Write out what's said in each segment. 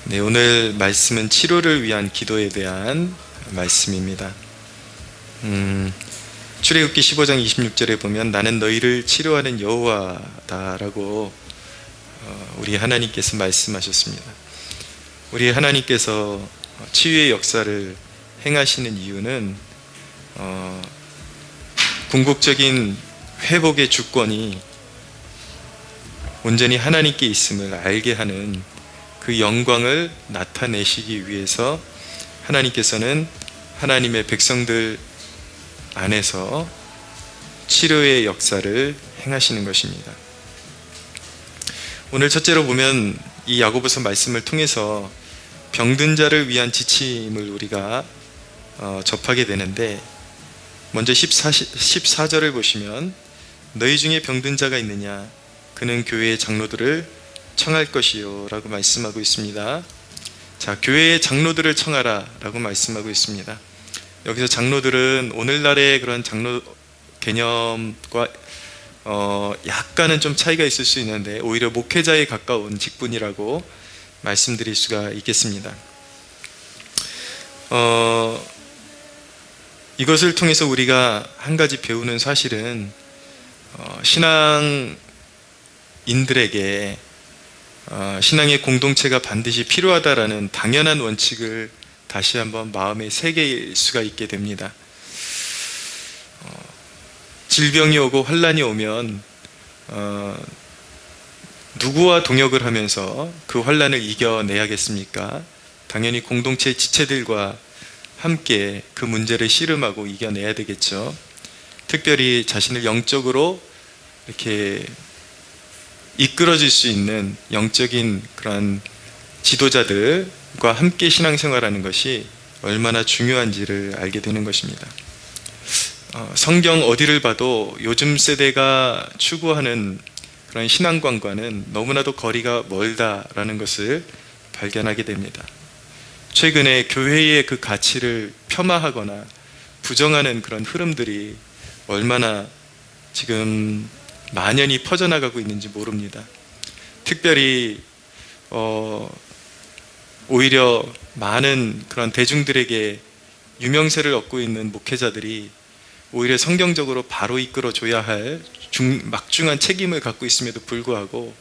네, 오늘 말씀은 치료를 위한 기도에 대한 말씀입니다. 출애굽기 15장 26절에 보면 나는 너희를 치료하는 여호와다라고 우리 하나님께서 말씀하셨습니다. 우리 하나님께서 치유의 역사를 행하시는 이유는 궁극적인 회복의 주권이 온전히 하나님께 있음을 알게 하는 그 영광을 나타내시기 위해서 하나님께서는 하나님의 백성들 안에서 치료의 역사를 행하시는 것입니다. 오늘 첫째로 보면 이 야고보서 말씀을 통해서 병든 자를 위한 지침을 우리가 접하게 되는데, 먼저 14절을 보시면 너희 중에 병든 자가 있느냐 그는 교회의 장로들을 청할 것이요 라고 말씀하고 있습니다. 자, 교회의 장로들을 청하라 라고 말씀하고 있습니다. 여기서 장로들은 오늘날의 그런 장로 개념과 약간은 좀 차이가 있을 수 있는데 오히려 목회자에 가까운 직분이라고 말씀드릴 수가 있겠습니다. 이것을 통해서 우리가 한 가지 배우는 사실은 신앙인들에게 신앙의 공동체가 반드시 필요하다라는 당연한 원칙을 다시 한번 마음에 새길 수가 있게 됩니다. 질병이 오고 환난이 오면 누구와 동역을 하면서 그 환난을 이겨내야겠습니까? 당연히 공동체 지체들과 함께 그 문제를 씨름하고 이겨내야 되겠죠. 특별히 자신을 영적으로 이렇게 이끌어질 수 있는 영적인 그런 지도자들과 함께 신앙생활하는 것이 얼마나 중요한지를 알게 되는 것입니다. 성경 어디를 봐도 요즘 세대가 추구하는 그런 신앙관과는 너무나도 거리가 멀다라는 것을 발견하게 됩니다. 최근에 교회의 그 가치를 폄하하거나 부정하는 그런 흐름들이 얼마나 지금 만연히 퍼져나가고 있는지 모릅니다. 특별히 오히려 많은 그런 대중들에게 유명세를 얻고 있는 목회자들이 오히려 성경적으로 바로 이끌어줘야 할 막중한 책임을 갖고 있음에도 불구하고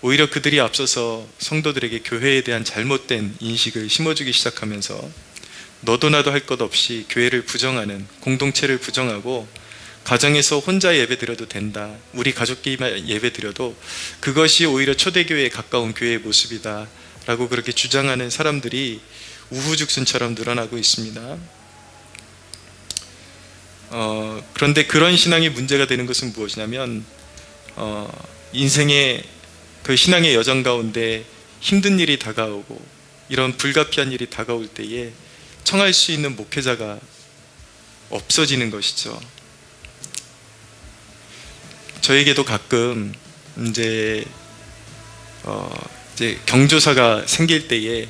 오히려 그들이 앞서서 성도들에게 교회에 대한 잘못된 인식을 심어주기 시작하면서 너도 나도 할 것 없이 교회를 부정하는, 공동체를 부정하고 가정에서 혼자 예배 드려도 된다, 우리 가족끼리 예배 드려도 그것이 오히려 초대교회에 가까운 교회의 모습이다 라고 그렇게 주장하는 사람들이 우후죽순처럼 늘어나고 있습니다. 그런데 그런 신앙이 문제가 되는 것은 무엇이냐면 인생의 그 신앙의 여정 가운데 힘든 일이 다가오고 이런 불가피한 일이 다가올 때에 청할 수 있는 목회자가 없어지는 것이죠. 저에게도 가끔 이제 경조사가 생길 때에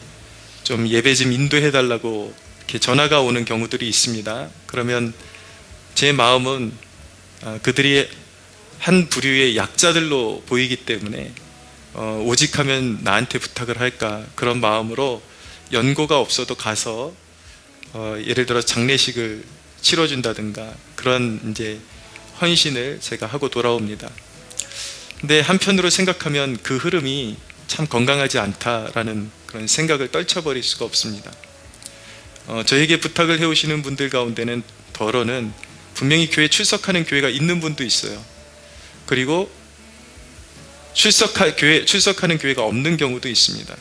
좀 예배 좀 인도해 달라고 이렇게 전화가 오는 경우들이 있습니다. 그러면 제 마음은 그들이 한 부류의 약자들로 보이기 때문에 오직하면 나한테 부탁을 할까, 그런 마음으로 연고가 없어도 가서 예를 들어 장례식을 치러준다든가 그런 이제 헌신을 제가 하고 돌아옵니다. 근데 한편으로 생각하면 그 흐름이 참 건강하지 않다라는 그런 생각을 떨쳐버릴 수가 없습니다. 저에게 부탁을 해오시는 분들 가운데는 더러는 분명히 교회에 출석하는 교회가 있는 분도 있어요. 그리고 출석하는 교회가 없는 경우도 있습니다.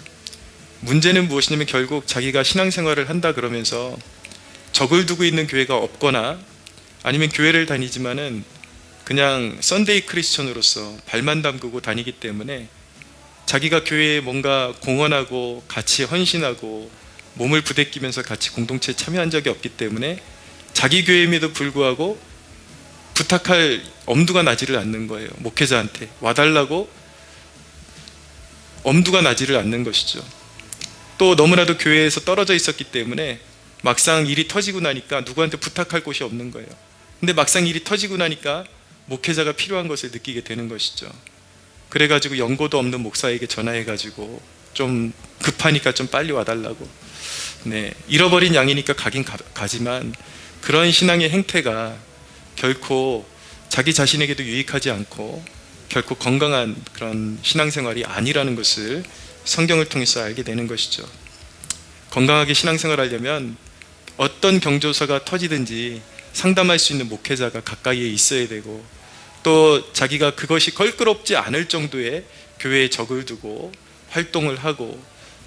문제는 무엇이냐면 결국 자기가 신앙생활을 한다 그러면서 적을 두고 있는 교회가 없거나 아니면 교회를 다니지만은 그냥 썬데이 크리스천으로서 발만 담그고 다니기 때문에 자기가 교회에 뭔가 공헌하고 같이 헌신하고 몸을 부대끼면서 같이 공동체에 참여한 적이 없기 때문에 자기 교회임에도 불구하고 부탁할 엄두가 나지를 않는 거예요. 목회자한테 와달라고 엄두가 나지를 않는 것이죠. 또 너무나도 교회에서 떨어져 있었기 때문에 막상 일이 터지고 나니까 누구한테 부탁할 곳이 없는 거예요. 근데 막상 일이 터지고 나니까 목회자가 필요한 것을 느끼게 되는 것이죠. 그래가지고 연고도 없는 목사에게 전화해가지고 좀 급하니까 좀 빨리 와달라고. 네, 잃어버린 양이니까 가긴 가지만 그런 신앙의 행태가 결코 자기 자신에게도 유익하지 않고 결코 건강한 그런 신앙생활이 아니라는 것을 성경을 통해서 알게 되는 것이죠. 건강하게 신앙생활하려면 어떤 경조사가 터지든지 상담할 수 있는 목회자가 가까이에 있어야 되고, 또 자기가 그것이 걸끄럽지 않을 정도의 교회에 적을 두고 활동을 하고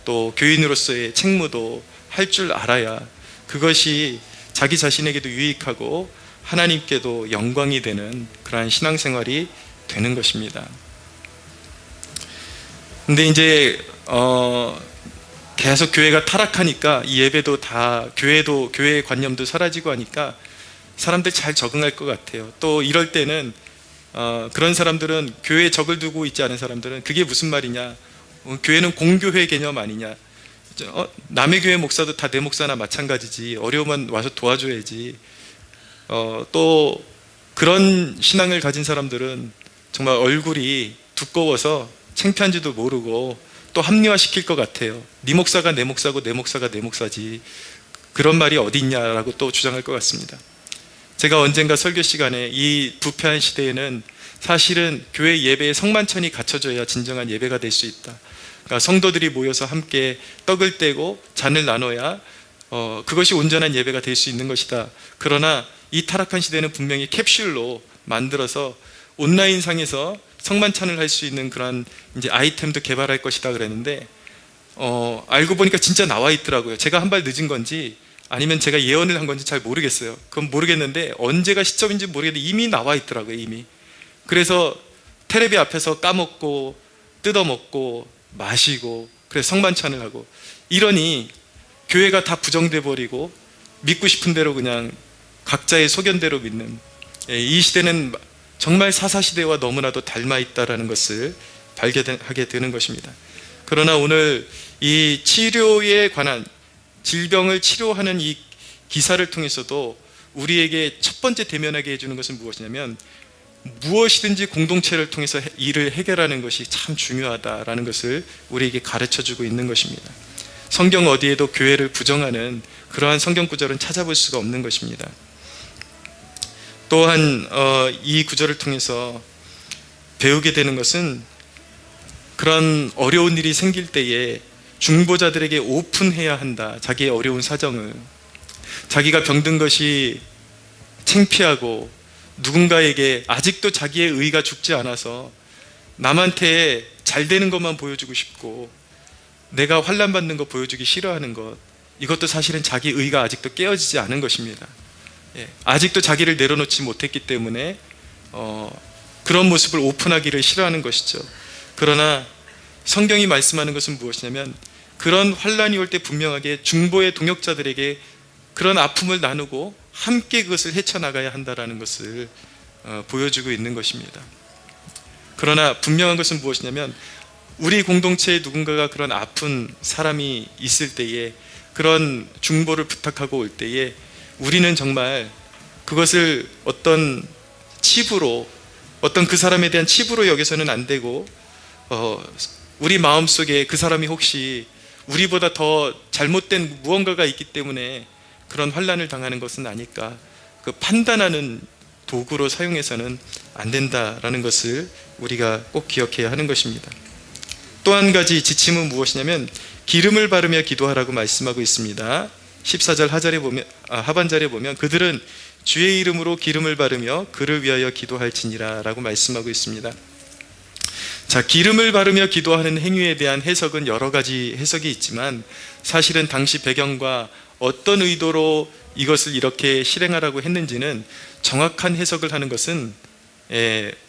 또 교인으로서의 책무도 할 줄 알아야 그것이 자기 자신에게도 유익하고 하나님께도 영광이 되는 그러한 신앙생활이 되는 것입니다. 근데 이제 계속 교회가 타락하니까 이 예배도 다 교회의 관념도 사라지고 하니까 사람들 잘 적응할 것 같아요. 또 이럴 때는 그런 사람들은, 교회에 적을 두고 있지 않은 사람들은 그게 무슨 말이냐, 교회는 공교회 개념 아니냐, 남의 교회 목사도 다 내 목사나 마찬가지지, 어려우면 와서 도와줘야지. 또 그런 신앙을 가진 사람들은 정말 얼굴이 두꺼워서 창피한지도 모르고 또 합리화시킬 것 같아요. 네 목사가 내 목사고 내 목사가 내 목사지, 그런 말이 어디 있냐라고 또 주장할 것 같습니다. 제가 언젠가 설교 시간에 이 부패한 시대에는 사실은 교회 예배에 성만찬이 갖춰져야 진정한 예배가 될 수 있다. 그러니까 성도들이 모여서 함께 떡을 떼고 잔을 나눠야 그것이 온전한 예배가 될 수 있는 것이다. 그러나 이 타락한 시대는 분명히 캡슐로 만들어서 온라인상에서 성만찬을 할 수 있는 그런 이제 아이템도 개발할 것이다 그랬는데, 알고 보니까 진짜 나와 있더라고요. 제가 한 발 늦은 건지 아니면 제가 예언을 한 건지 잘 모르겠어요. 그건 모르겠는데 언제가 시점인지 모르겠는데 이미 나와 있더라고요. 이미. 그래서 테레비 앞에서 까먹고 뜯어먹고 마시고 그래서 성만찬을 하고, 이러니 교회가 다 부정돼 버리고 믿고 싶은 대로 그냥 각자의 소견대로 믿는, 이 시대는 정말 사사시대와 너무나도 닮아 있다는 것을 발견하게 되는 것입니다. 그러나 오늘 이 치료에 관한, 질병을 치료하는 이 기사를 통해서도 우리에게 첫 번째 대면하게 해주는 것은 무엇이냐면, 무엇이든지 공동체를 통해서 일을 해결하는 것이 참 중요하다라는 것을 우리에게 가르쳐주고 있는 것입니다. 성경 어디에도 교회를 부정하는 그러한 성경 구절은 찾아볼 수가 없는 것입니다. 또한 이 구절을 통해서 배우게 되는 것은, 그런 어려운 일이 생길 때에 중보자들에게 오픈해야 한다. 자기의 어려운 사정을, 자기가 병든 것이 창피하고 누군가에게 아직도 자기의 의가 죽지 않아서 남한테 잘 되는 것만 보여주고 싶고 내가 환난 받는 거 보여주기 싫어하는 것, 이것도 사실은 자기 의가 아직도 깨어지지 않은 것입니다. 아직도 자기를 내려놓지 못했기 때문에 그런 모습을 오픈하기를 싫어하는 것이죠. 그러나 성경이 말씀하는 것은 무엇이냐면, 그런 환난이 올 때 분명하게 중보의 동역자들에게 그런 아픔을 나누고 함께 그것을 헤쳐나가야 한다는 것을 보여주고 있는 것입니다. 그러나 분명한 것은 무엇이냐면, 우리 공동체에 누군가가 그런 아픈 사람이 있을 때에, 그런 중보를 부탁하고 올 때에 우리는 정말 그것을 어떤 치부로, 어떤 그 사람에 대한 치부로 여겨서는 안 되고, 우리 마음속에 그 사람이 혹시 우리보다 더 잘못된 무언가가 있기 때문에 그런 환난을 당하는 것은 아닐까, 그 판단하는 도구로 사용해서는 안 된다라는 것을 우리가 꼭 기억해야 하는 것입니다. 또 한 가지 지침은 무엇이냐면, 기름을 바르며 기도하라고 말씀하고 있습니다. 14절 하반절에 보면 그들은 주의 이름으로 기름을 바르며 그를 위하여 기도할지니라 라고 말씀하고 있습니다. 자, 기름을 바르며 기도하는 행위에 대한 해석은 여러 가지 해석이 있지만, 사실은 당시 배경과 어떤 의도로 이것을 이렇게 실행하라고 했는지는 정확한 해석을 하는 것은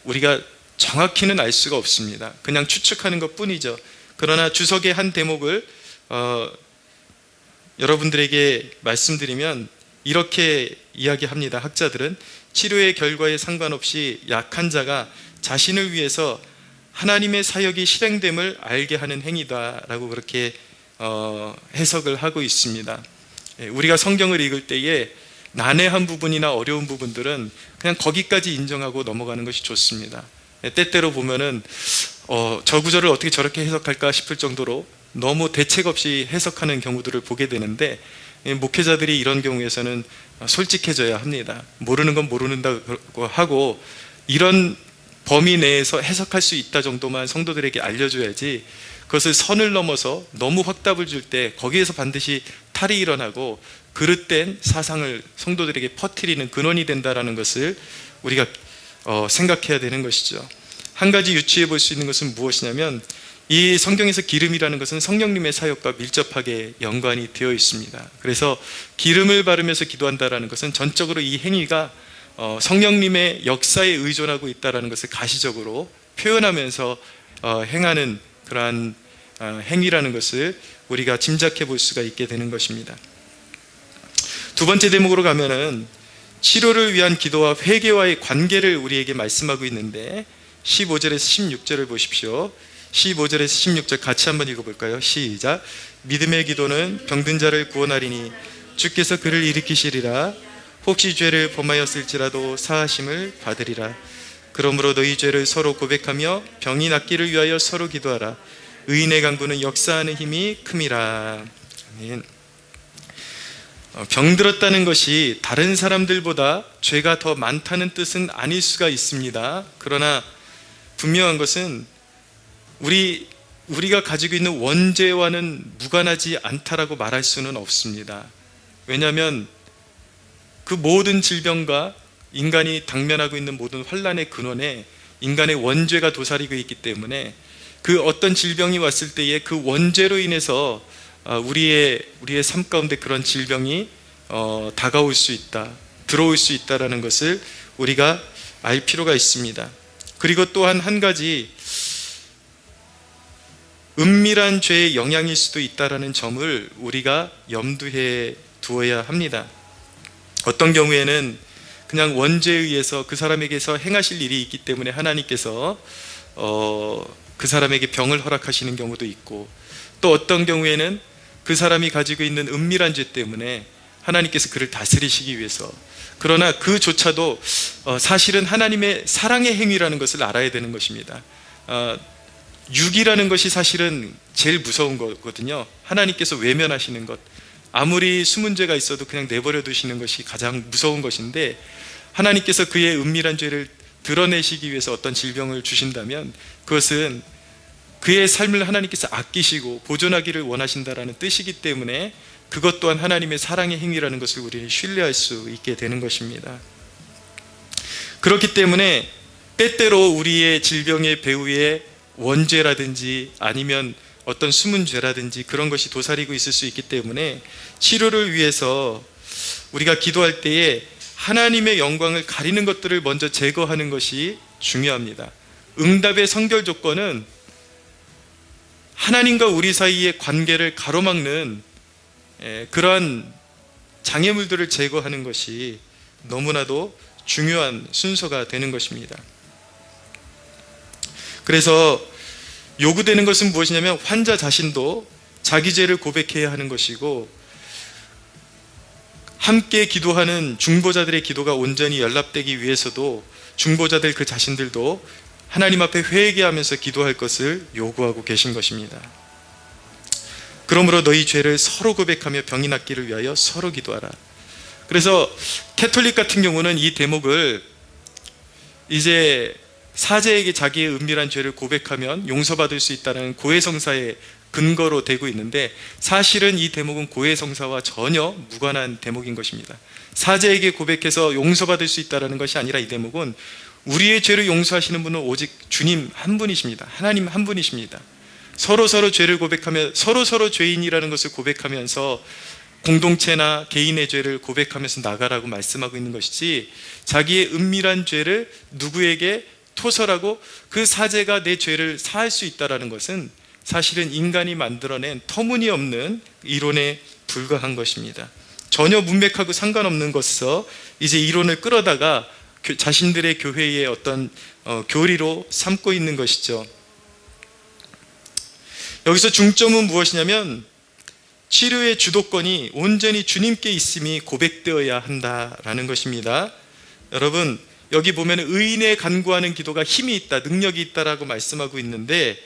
우리가 정확히는 알 수가 없습니다. 그냥 추측하는 것 뿐이죠. 그러나 주석의 한 대목을 여러분들에게 말씀드리면 이렇게 이야기합니다. 학자들은 치료의 결과에 상관없이 약한 자가 자신을 위해서 하나님의 사역이 실행됨을 알게 하는 행위다라고 그렇게 해석을 하고 있습니다. 우리가 성경을 읽을 때에 난해한 부분이나 어려운 부분들은 그냥 거기까지 인정하고 넘어가는 것이 좋습니다. 때때로 보면은 저 구절을 어떻게 저렇게 해석할까 싶을 정도로 너무 대책 없이 해석하는 경우들을 보게 되는데, 목회자들이 이런 경우에서는 솔직해져야 합니다. 모르는 건 모른다고 하고 이런 범위 내에서 해석할 수 있다 정도만 성도들에게 알려줘야지, 그것을 선을 넘어서 너무 확답을 줄 때 거기에서 반드시 탈이 일어나고 그릇된 사상을 성도들에게 퍼뜨리는 근원이 된다는 것을 우리가 생각해야 되는 것이죠. 한 가지 유추해 볼 수 있는 것은 무엇이냐면, 이 성경에서 기름이라는 것은 성령님의 사역과 밀접하게 연관이 되어 있습니다. 그래서 기름을 바르면서 기도한다는 것은 전적으로 이 행위가 성령님의 역사에 의존하고 있다는 것을 가시적으로 표현하면서 행하는 그러한 행위라는 것을 우리가 짐작해 볼 수가 있게 되는 것입니다. 두 번째 대목으로 가면은 치료를 위한 기도와 회개와의 관계를 우리에게 말씀하고 있는데, 15절에서 16절을 보십시오. 15절에서 16절 같이 한번 읽어볼까요? 시작. 믿음의 기도는 병든 자를 구원하리니 주께서 그를 일으키시리라. 혹시 죄를 범하였을지라도 사하심을 받으리라. 그러므로 너희 죄를 서로 고백하며 병이 낫기를 위하여 서로 기도하라. 의인의 간구는 역사하는 힘이 큼이라. 아멘. 병들었다는 것이 다른 사람들보다 죄가 더 많다는 뜻은 아닐 수가 있습니다. 그러나 분명한 것은 우리가 가지고 있는 원죄와는 무관하지 않다라고 말할 수는 없습니다. 왜냐하면 그 모든 질병과 인간이 당면하고 있는 모든 환난의 근원에 인간의 원죄가 도사리고 있기 때문에, 그 어떤 질병이 왔을 때에 그 원죄로 인해서 우리의 삶 가운데 그런 질병이 다가올 수 있다, 들어올 수 있다라는 것을 우리가 알 필요가 있습니다. 그리고 또한 한 가지, 은밀한 죄의 영향일 수도 있다라는 점을 우리가 염두에 두어야 합니다. 어떤 경우에는 그냥 원죄에 의해서 그 사람에게서 행하실 일이 있기 때문에 하나님께서 그 사람에게 병을 허락하시는 경우도 있고, 또 어떤 경우에는 그 사람이 가지고 있는 은밀한 죄 때문에 하나님께서 그를 다스리시기 위해서, 그러나 그조차도 사실은 하나님의 사랑의 행위라는 것을 알아야 되는 것입니다. 육이라는 것이 사실은 제일 무서운 거거든요. 하나님께서 외면하시는 것, 아무리 숨은 죄가 있어도 그냥 내버려 두시는 것이 가장 무서운 것인데, 하나님께서 그의 은밀한 죄를 드러내시기 위해서 어떤 질병을 주신다면 그것은 그의 삶을 하나님께서 아끼시고 보존하기를 원하신다라는 뜻이기 때문에, 그것 또한 하나님의 사랑의 행위라는 것을 우리는 신뢰할 수 있게 되는 것입니다. 그렇기 때문에 때때로 우리의 질병의 배후에 원죄라든지 아니면 어떤 숨은 죄라든지 그런 것이 도사리고 있을 수 있기 때문에, 치료를 위해서 우리가 기도할 때에 하나님의 영광을 가리는 것들을 먼저 제거하는 것이 중요합니다. 응답의 선결 조건은 하나님과 우리 사이의 관계를 가로막는 그러한 장애물들을 제거하는 것이 너무나도 중요한 순서가 되는 것입니다. 그래서 요구되는 것은 무엇이냐면, 환자 자신도 자기 죄를 고백해야 하는 것이고, 함께 기도하는 중보자들의 기도가 온전히 연락되기 위해서도 중보자들 그 자신들도 하나님 앞에 회개하면서 기도할 것을 요구하고 계신 것입니다. 그러므로 너희 죄를 서로 고백하며 병이 낫기를 위하여 서로 기도하라. 그래서 캐톨릭 같은 경우는 이 대목을 이제 사제에게 자기의 은밀한 죄를 고백하면 용서받을 수 있다는 고해성사의 근거로 되고 있는데, 사실은 이 대목은 고해성사와 전혀 무관한 대목인 것입니다. 사제에게 고백해서 용서받을 수 있다는 것이 아니라, 이 대목은 우리의 죄를 용서하시는 분은 오직 주님 한 분이십니다. 하나님 한 분이십니다. 서로 죄를 고백하며 서로 죄인이라는 것을 고백하면서 공동체나 개인의 죄를 고백하면서 나가라고 말씀하고 있는 것이지, 자기의 은밀한 죄를 누구에게 토설하고 그 사제가 내 죄를 사할 수 있다는 것은 사실은 인간이 만들어낸 터무니없는 이론에 불과한 것입니다. 전혀 문맥하고 상관없는 것에서 이제 이론을 끌어다가 자신들의 교회의 어떤 교리로 삼고 있는 것이죠. 여기서 중점은 무엇이냐면, 치료의 주도권이 온전히 주님께 있음이 고백되어야 한다라는 것입니다. 여러분, 여기 보면 의인의 간구하는 기도가 힘이 있다, 능력이 있다라고 말씀하고 있는데,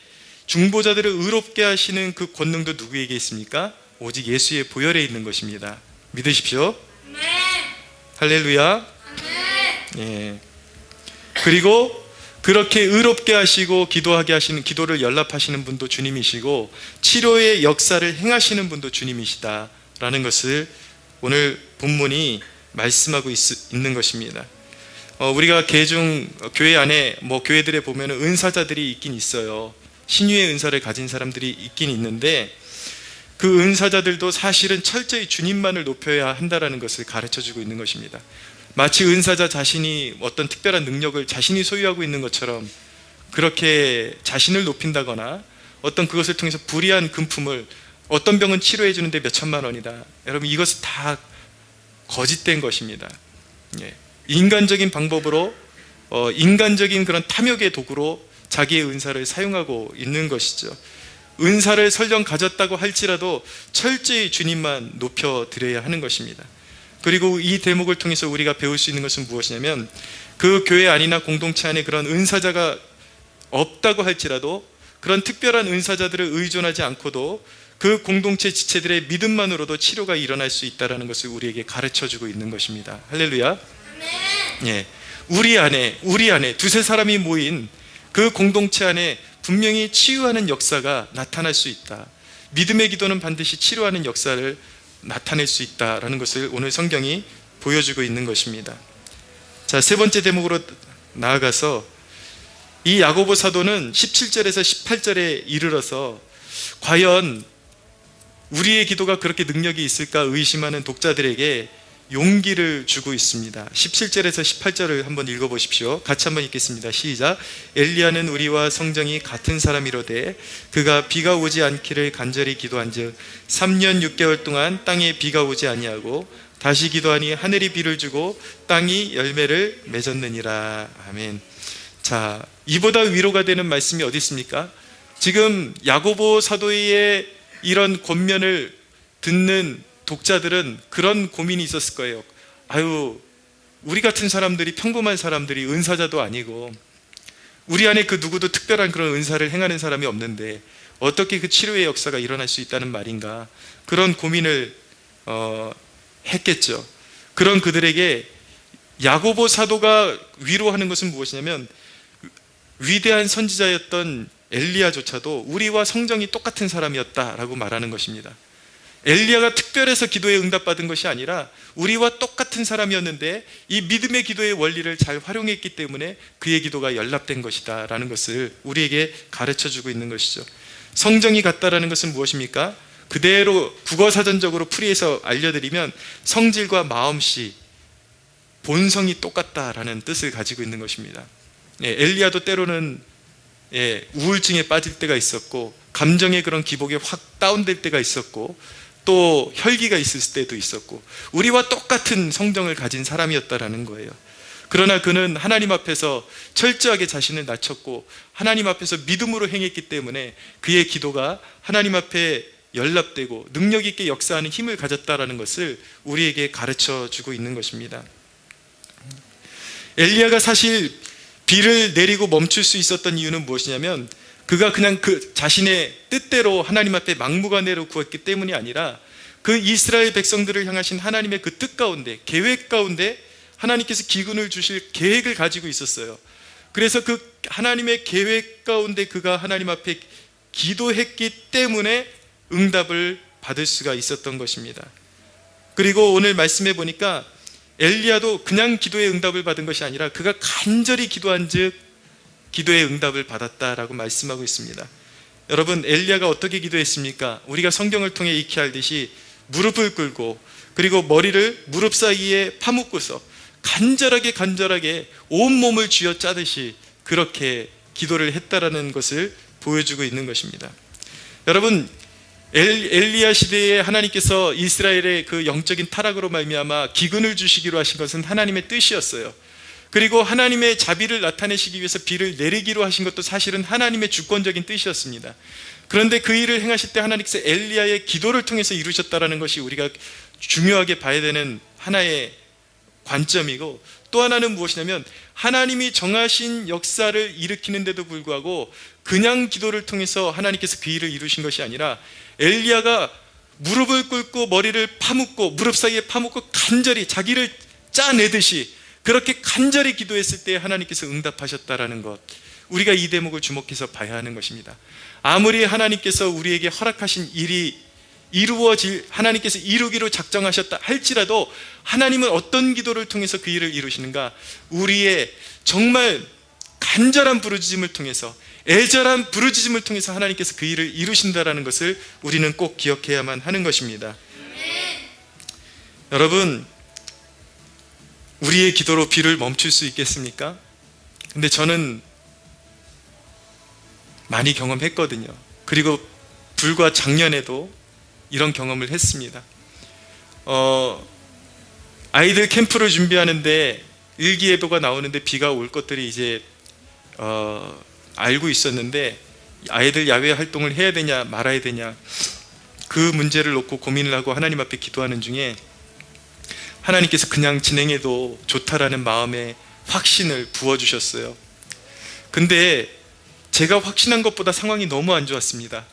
중보자들을 의롭게 하시는 그 권능도 누구에게 있습니까? 오직 예수의 보혈에 있는 것입니다. 믿으십시오. 할렐루야. 예. 그리고 그렇게 의롭게 하시고 기도하게 하시는, 기도를 연락하시는 분도 주님이시고 치료의 역사를 행하시는 분도 주님이시다라는 것을 오늘 본문이 말씀하고 있는 것입니다. 우리가 교회 안에 교회들에 보면 은사자들이 있긴 있어요. 신유의 은사를 가진 사람들이 있긴 있는데 그 은사자들도 사실은 철저히 주님만을 높여야 한다는 것을 가르쳐주고 있는 것입니다. 마치 은사자 자신이 어떤 특별한 능력을 자신이 소유하고 있는 것처럼 그렇게 자신을 높인다거나 어떤 그것을 통해서 불의한 금품을, 어떤 병은 치료해 주는데 몇 천만 원이다, 여러분 이것은 다 거짓된 것입니다. 예. 인간적인 방법으로 인간적인 그런 탐욕의 도구로 자기의 은사를 사용하고 있는 것이죠. 은사를 설령 가졌다고 할지라도 철저히 주님만 높여드려야 하는 것입니다. 그리고 이 대목을 통해서 우리가 배울 수 있는 것은 무엇이냐면, 그 교회 안이나 공동체 안에 그런 은사자가 없다고 할지라도 그런 특별한 은사자들을 의존하지 않고도 그 공동체 지체들의 믿음만으로도 치료가 일어날 수 있다는 것을 우리에게 가르쳐주고 있는 것입니다. 할렐루야. 예. 우리 안에 두세 사람이 모인 그 공동체 안에 분명히 치유하는 역사가 나타날 수 있다. 믿음의 기도는 반드시 치료하는 역사를 나타낼 수 있다라는 것을 오늘 성경이 보여주고 있는 것입니다. 자, 세 번째 대목으로 나아가서 이 야고보 사도는 17절에서 18절에 이르러서 과연 우리의 기도가 그렇게 능력이 있을까 의심하는 독자들에게 용기를 주고 있습니다. 17절에서 18절을 한번 읽어보십시오. 같이 한번 읽겠습니다. 시작. 엘리야는 우리와 성정이 같은 사람이로되 그가 비가 오지 않기를 간절히 기도한즉 3년 6개월 동안 땅에 비가 오지 아니하고 다시 기도하니 하늘이 비를 주고 땅이 열매를 맺었느니라. 아멘. 자, 이보다 위로가 되는 말씀이 어디 있습니까? 지금 야고보 사도의 이런 권면을 듣는 독자들은 그런 고민이 있었을 거예요. 아유, 우리 같은 사람들이, 평범한 사람들이 은사자도 아니고 우리 안에 그 누구도 특별한 그런 은사를 행하는 사람이 없는데 어떻게 그 치료의 역사가 일어날 수 있다는 말인가, 그런 고민을 했겠죠. 그런 그들에게 야고보 사도가 위로하는 것은 무엇이냐면, 위대한 선지자였던 엘리야조차도 우리와 성정이 똑같은 사람이었다라고 말하는 것입니다. 엘리야가 특별해서 기도에 응답받은 것이 아니라 우리와 똑같은 사람이었는데 이 믿음의 기도의 원리를 잘 활용했기 때문에 그의 기도가 연락된 것이다 라는 것을 우리에게 가르쳐주고 있는 것이죠. 성정이 같다라는 것은 무엇입니까? 그대로 국어사전적으로 풀이해서 알려드리면 성질과 마음씨, 본성이 똑같다라는 뜻을 가지고 있는 것입니다. 엘리야도 때로는 우울증에 빠질 때가 있었고 감정의 그런 기복에 확 다운될 때가 있었고 또 혈기가 있을 때도 있었고 우리와 똑같은 성정을 가진 사람이었다라는 거예요. 그러나 그는 하나님 앞에서 철저하게 자신을 낮췄고 하나님 앞에서 믿음으로 행했기 때문에 그의 기도가 하나님 앞에 연락되고 능력 있게 역사하는 힘을 가졌다라는 것을 우리에게 가르쳐 주고 있는 것입니다. 엘리야가 사실 비를 내리고 멈출 수 있었던 이유는 무엇이냐면, 그가 그냥 그 자신의 뜻대로 하나님 앞에 막무가내로 구했기 때문이 아니라 그 이스라엘 백성들을 향하신 하나님의 그 뜻 가운데, 계획 가운데 하나님께서 기근을 주실 계획을 가지고 있었어요. 그래서 그 하나님의 계획 가운데 그가 하나님 앞에 기도했기 때문에 응답을 받을 수가 있었던 것입니다. 그리고 오늘 말씀해 보니까 엘리야도 그냥 기도의 응답을 받은 것이 아니라 그가 간절히 기도한 즉 기도의 응답을 받았다라고 말씀하고 있습니다. 여러분, 엘리야가 어떻게 기도했습니까? 우리가 성경을 통해 익히 알듯이 무릎을 꿇고 그리고 머리를 무릎 사이에 파묻고서 간절하게 온몸을 쥐어짜듯이 그렇게 기도를 했다라는 것을 보여주고 있는 것입니다. 여러분, 엘리야 시대에 하나님께서 이스라엘의 그 영적인 타락으로 말미암아 기근을 주시기로 하신 것은 하나님의 뜻이었어요. 그리고 하나님의 자비를 나타내시기 위해서 비를 내리기로 하신 것도 사실은 하나님의 주권적인 뜻이었습니다. 그런데 그 일을 행하실 때 하나님께서 엘리야의 기도를 통해서 이루셨다는 것이 우리가 중요하게 봐야 되는 하나의 관점이고, 또 하나는 무엇이냐면 하나님이 정하신 역사를 일으키는데도 불구하고 그냥 기도를 통해서 하나님께서 그 일을 이루신 것이 아니라 엘리야가 무릎을 꿇고 머리를 파묻고 무릎 사이에 파묻고 간절히 자기를 짜내듯이 그렇게 간절히 기도했을 때 하나님께서 응답하셨다라는 것, 우리가 이 대목을 주목해서 봐야 하는 것입니다. 아무리 하나님께서 우리에게 허락하신 일이 이루어질, 하나님께서 이루기로 작정하셨다 할지라도 하나님은 어떤 기도를 통해서 그 일을 이루시는가? 우리의 정말 간절한 부르짖음을 통해서, 애절한 부르짖음을 통해서 하나님께서 그 일을 이루신다라는 것을 우리는 꼭 기억해야만 하는 것입니다. 여러분, 우리의 기도로 비를 멈출 수 있겠습니까? 근데 저는 많이 경험했거든요. 그리고 불과 작년에도 이런 경험을 했습니다. 아이들 캠프를 준비하는데 일기예보가 나오는데 비가 올 것들이 이제 알고 있었는데 아이들 야외 활동을 해야 되냐 말아야 되냐 그 문제를 놓고 고민을 하고 하나님 앞에 기도하는 중에 하나님께서 그냥 진행해도 좋다라는 마음에 확신을 부어주셨어요. 근데 제가 확신한 것보다 상황이 너무 안 좋았습니다.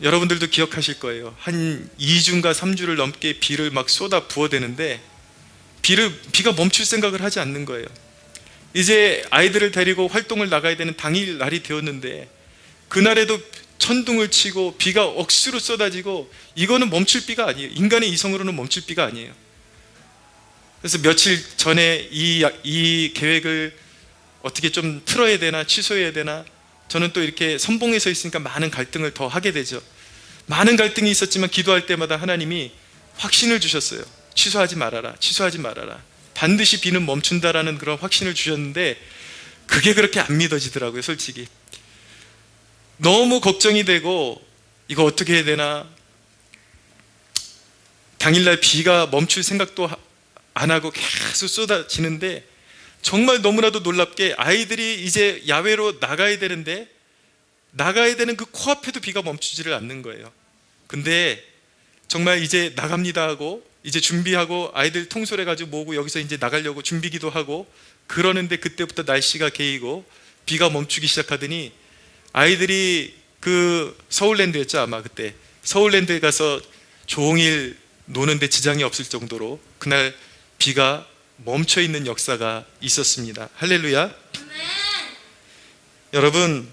여러분들도 기억하실 거예요. 한 2주인가 3주를 넘게 비를 막 쏟아 부어대는데 비가 멈출 생각을 하지 않는 거예요. 이제 아이들을 데리고 활동을 나가야 되는 당일 날이 되었는데 그날에도 천둥을 치고 비가 억수로 쏟아지고 이거는 멈출 비가 아니에요. 인간의 이성으로는 멈출 비가 아니에요. 그래서 며칠 전에 이 계획을 어떻게 좀 틀어야 되나 취소해야 되나, 저는 또 이렇게 선봉에 서 있으니까 많은 갈등을 더 하게 되죠. 많은 갈등이 있었지만 기도할 때마다 하나님이 확신을 주셨어요. 취소하지 말아라, 취소하지 말아라, 반드시 비는 멈춘다라는 그런 확신을 주셨는데 그게 그렇게 안 믿어지더라고요. 솔직히 너무 걱정이 되고 이거 어떻게 해야 되나, 당일날 비가 멈출 생각도 안 하고 계속 쏟아지는데 정말 너무나도 놀랍게 아이들이 이제 야외로 나가야 되는데 나가야 되는 그 코앞에도 비가 멈추지를 않는 거예요. 근데 정말 이제 나갑니다 하고 이제 준비하고 아이들 통솔해가지고 모으고 여기서 이제 나가려고 준비기도 하고 그러는데 그때부터 날씨가 개이고 비가 멈추기 시작하더니 아이들이 그 서울랜드였죠 아마 그때 서울랜드에 가서 종일 노는데 지장이 없을 정도로 그날 비가 멈춰있는 역사가 있었습니다. 할렐루야. 여러분,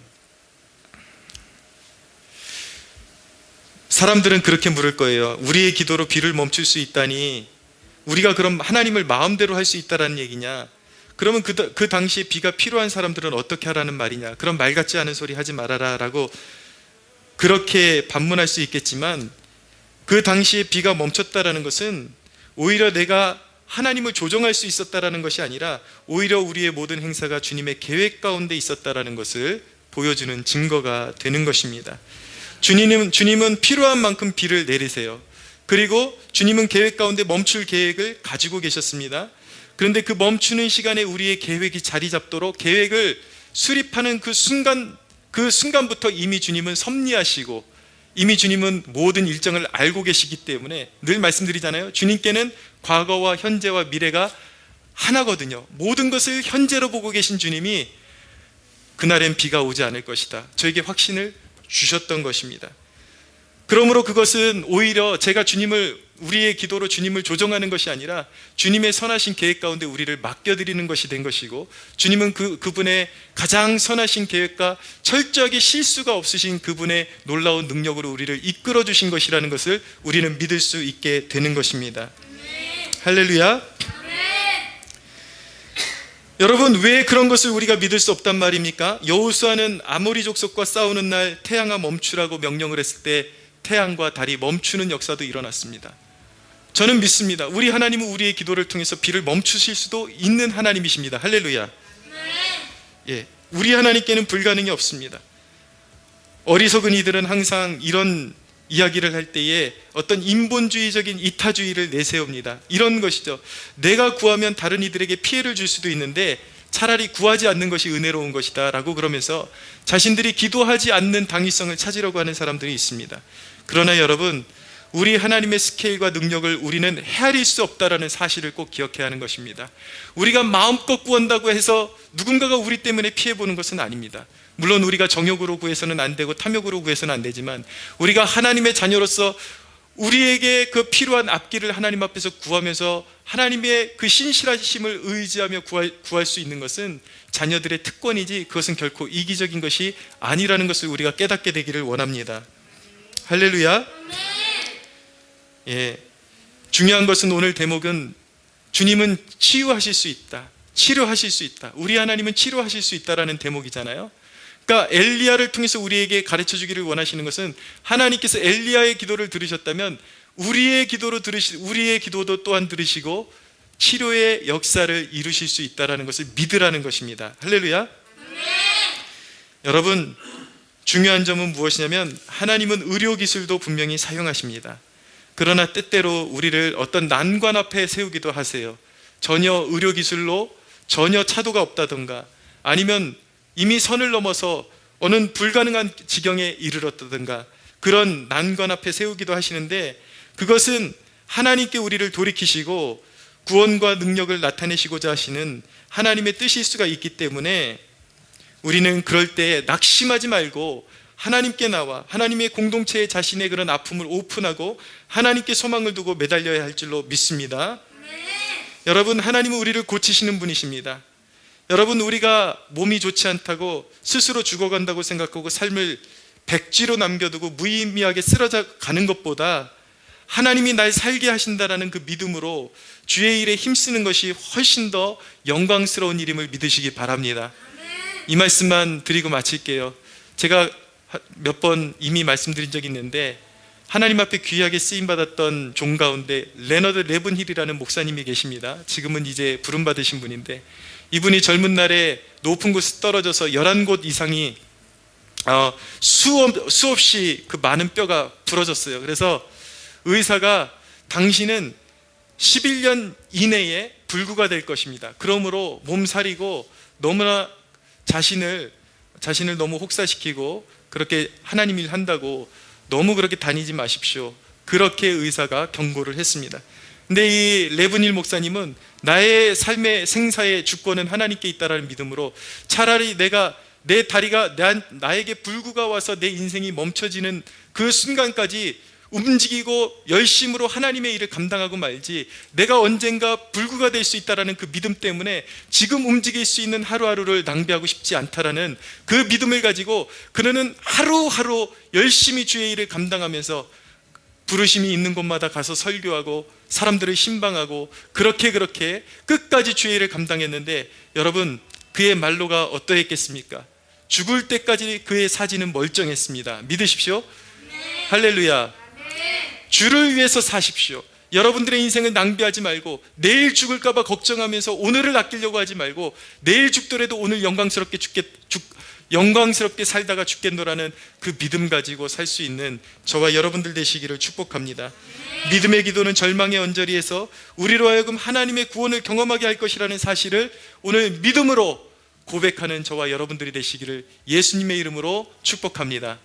사람들은 그렇게 물을 거예요. 우리의 기도로 비를 멈출 수 있다니 우리가 그럼 하나님을 마음대로 할 수 있다라는 얘기냐? 그러면 그 당시에 비가 필요한 사람들은 어떻게 하라는 말이냐? 그럼 말 같지 않은 소리 하지 말아라 라고 그렇게 반문할 수 있겠지만 그 당시에 비가 멈췄다라는 것은 오히려 내가 하나님을 조정할 수 있었다라는 것이 아니라 오히려 우리의 모든 행사가 주님의 계획 가운데 있었다라는 것을 보여주는 증거가 되는 것입니다. 주님은 필요한 만큼 비를 내리세요. 그리고 주님은 계획 가운데 멈출 계획을 가지고 계셨습니다. 그런데 그 멈추는 시간에 우리의 계획이 자리 잡도록 계획을 수립하는 그 순간부터 이미 주님은 섭리하시고 이미 주님은 모든 일정을 알고 계시기 때문에 늘 말씀드리잖아요. 주님께는 과거와 현재와 미래가 하나거든요. 모든 것을 현재로 보고 계신 주님이 그날엔 비가 오지 않을 것이다, 저에게 확신을 주셨던 것입니다. 그러므로 그것은 오히려 제가 우리의 기도로 주님을 조정하는 것이 아니라 주님의 선하신 계획 가운데 우리를 맡겨드리는 것이 된 것이고 주님은 그분의 가장 선하신 계획과 철저하게 실수가 없으신 그분의 놀라운 능력으로 우리를 이끌어 주신 것이라는 것을 우리는 믿을 수 있게 되는 것입니다. 할렐루야. 여러분, 왜 그런 것을 우리가 믿을 수 없단 말입니까? 여호수아는 아모리 족속과 싸우는 날 태양아 멈추라고 명령을 했을 때 태양과 달이 멈추는 역사도 일어났습니다. 저는 믿습니다. 우리 하나님은 우리의 기도를 통해서 비를 멈추실 수도 있는 하나님이십니다. 할렐루야. 예, 우리 하나님께는 불가능이 없습니다. 어리석은 이들은 항상 이런 이야기를 할 때에 어떤 인본주의적인 이타주의를 내세웁니다. 이런 것이죠. 내가 구하면 다른 이들에게 피해를 줄 수도 있는데 차라리 구하지 않는 것이 은혜로운 것이다 라고 그러면서 자신들이 기도하지 않는 당위성을 찾으려고 하는 사람들이 있습니다. 그러나 여러분, 우리 하나님의 스케일과 능력을 우리는 헤아릴 수 없다라는 사실을 꼭 기억해야 하는 것입니다. 우리가 마음껏 구한다고 해서 누군가가 우리 때문에 피해보는 것은 아닙니다. 물론 우리가 정욕으로 구해서는 안 되고 탐욕으로 구해서는 안 되지만 우리가 하나님의 자녀로서 우리에게 그 필요한 앞길을 하나님 앞에서 구하면서 하나님의 그 신실하심을 의지하며 구할 수 있는 것은 자녀들의 특권이지 그것은 결코 이기적인 것이 아니라는 것을 우리가 깨닫게 되기를 원합니다. 할렐루야. 예, 중요한 것은 오늘 대목은 주님은 치유하실 수 있다, 치료하실 수 있다, 우리 하나님은 치료하실 수 있다라는 대목이잖아요. 그러니까 엘리야를 통해서 우리에게 가르쳐 주기를 원하시는 것은 하나님께서 엘리야의 기도를 들으셨다면 우리의 기도도 또한 들으시고 치료의 역사를 이루실 수 있다는 것을 믿으라는 것입니다. 할렐루야. 여러분, 중요한 점은 무엇이냐면 하나님은 의료기술도 분명히 사용하십니다. 그러나 때때로 우리를 어떤 난관 앞에 세우기도 하세요. 전혀 의료기술로 전혀 차도가 없다던가 아니면 이미 선을 넘어서 어느 불가능한 지경에 이르렀다든가 그런 난관 앞에 세우기도 하시는데 그것은 하나님께 우리를 돌이키시고 구원과 능력을 나타내시고자 하시는 하나님의 뜻일 수가 있기 때문에 우리는 그럴 때 낙심하지 말고 하나님께 나와 하나님의 공동체에 자신의 그런 아픔을 오픈하고 하나님께 소망을 두고 매달려야 할 줄로 믿습니다. 여러분, 하나님은 우리를 고치시는 분이십니다. 여러분, 우리가 몸이 좋지 않다고 스스로 죽어간다고 생각하고 삶을 백지로 남겨두고 무의미하게 쓰러져 가는 것보다 하나님이 날 살게 하신다라는 그 믿음으로 주의 일에 힘쓰는 것이 훨씬 더 영광스러운 일임을 믿으시기 바랍니다. 이 말씀만 드리고 마칠게요. 제가 몇 번 이미 말씀드린 적이 있는데 하나님 앞에 귀하게 쓰임받았던 종 가운데 레너드 레븐힐이라는 목사님이 계십니다. 지금은 이제 부름받으신 분인데 이분이 젊은 날에 높은 곳에 떨어져서 11곳 이상이 수없이 그 많은 뼈가 부러졌어요. 그래서 의사가 당신은 11년 이내에 불구가 될 것입니다. 그러므로 몸살이고 너무나 자신을 너무 혹사시키고 그렇게 하나님 일 한다고 너무 그렇게 다니지 마십시오. 그렇게 의사가 경고를 했습니다. 근데 이 레브닐 목사님은 나의 삶의 생사의 주권은 하나님께 있다라는 믿음으로 차라리 내 다리가 나에게 불구가 와서 내 인생이 멈춰지는 그 순간까지 움직이고 열심으로 하나님의 일을 감당하고 말지 내가 언젠가 불구가 될 수 있다는 그 믿음 때문에 지금 움직일 수 있는 하루하루를 낭비하고 싶지 않다라는 그 믿음을 가지고 그는 하루하루 열심히 주의 일을 감당하면서 부르심이 있는 곳마다 가서 설교하고 사람들을 신방하고 그렇게 끝까지 주의 일을 감당했는데 여러분, 그의 말로가 어떠했겠습니까? 죽을 때까지 그의 사지는 멀쩡했습니다. 믿으십시오. 할렐루야. 주를 위해서 사십시오. 여러분들의 인생을 낭비하지 말고 내일 죽을까 봐 걱정하면서 오늘을 아끼려고 하지 말고 내일 죽더라도 오늘 영광스럽게 살다가 죽겠노라는 그 믿음 가지고 살 수 있는 저와 여러분들 되시기를 축복합니다. 믿음의 기도는 절망의 언저리에서 우리로 하여금 하나님의 구원을 경험하게 할 것이라는 사실을 오늘 믿음으로 고백하는 저와 여러분들이 되시기를 예수님의 이름으로 축복합니다.